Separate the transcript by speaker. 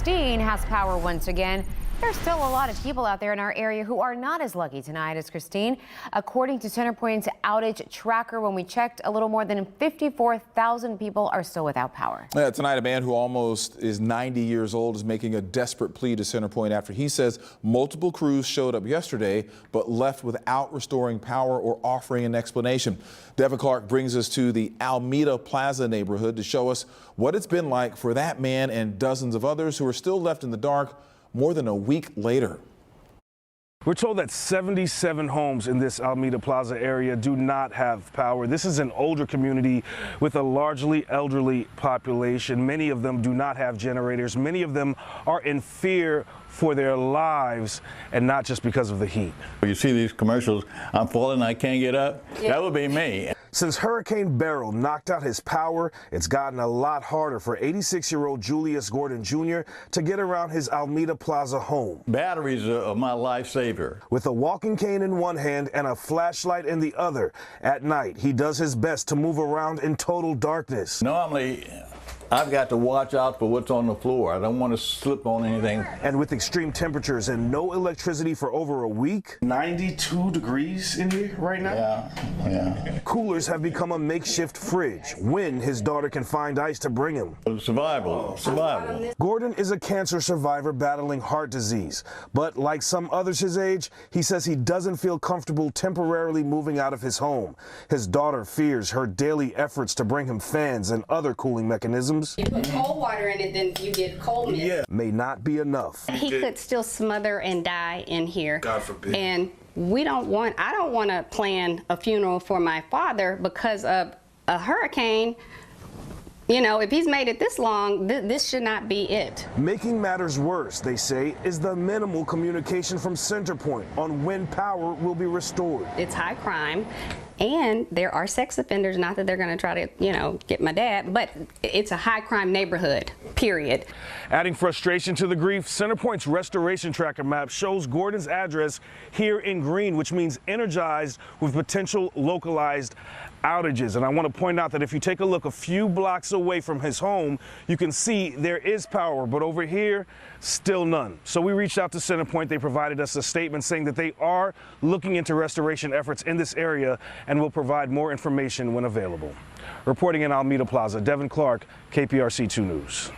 Speaker 1: Christine has power once again. There's still a lot of people out there in our area who are not as lucky tonight as Christine. According to CenterPoint's outage tracker, when we checked, a little more than 54,000 people are still without power.
Speaker 2: Tonight, a man who almost is 90 years old is making a desperate plea to CenterPoint after he says multiple crews showed up yesterday but left without restoring power or offering an explanation. Devin Clark brings us to the Almeda Plaza neighborhood to show us what it's been like for that man and dozens of others who are still left in the dark more than a week later.
Speaker 3: We're told that 77 homes in this Almeda Plaza area do not have power. This is an older community with a largely elderly population. Many of them do not have generators. Many of them are in fear for their lives, and not just because of the heat.
Speaker 4: You see these commercials, I'm falling, I can't get up. Yeah. That would be me.
Speaker 3: Since Hurricane Beryl knocked out his power, it's gotten a lot harder for 86-year-old Julius Gordon Jr. to get around his Almeda Plaza home.
Speaker 4: Batteries are my lifesaver.
Speaker 3: With a walking cane in one hand and a flashlight in the other, at night he does his best to move around in total darkness.
Speaker 4: Normally, I've got to watch out for what's on the floor. I don't want to slip on anything.
Speaker 3: And with extreme temperatures and no electricity for over a week. 92 degrees in here right now?
Speaker 4: Yeah.
Speaker 3: Coolers have become a makeshift fridge when his daughter can find ice to bring him.
Speaker 4: Survival.
Speaker 3: Gordon is a cancer survivor battling heart disease. But like some others his age, he says he doesn't feel comfortable temporarily moving out of his home. His daughter fears her daily efforts to bring him fans and other cooling mechanisms.
Speaker 5: You put cold water in it, then you get cold mist.
Speaker 3: May not be enough.
Speaker 5: He could still smother and die in here.
Speaker 3: God forbid.
Speaker 5: And I don't want to plan a funeral for my father because of a hurricane. You know, if he's made it this long, this should not be it.
Speaker 3: Making matters worse, they say, is the minimal communication from CenterPoint on when power will be restored.
Speaker 5: It's high crime, and there are sex offenders, not that they're going to try to, get my dad, but it's a high crime neighborhood, period.
Speaker 3: Adding frustration to the grief, CenterPoint's restoration tracker map shows Gordon's address here in green, which means energized with potential localized outages. And I want to point out that if you take a look a few blocks away from his home, you can see there is power, but over here, still none. So we reached out to CenterPoint. They provided us a statement saying that they are looking into restoration efforts in this area and will provide more information when available. Reporting in Almeda Plaza, Devin Clark, KPRC 2 News.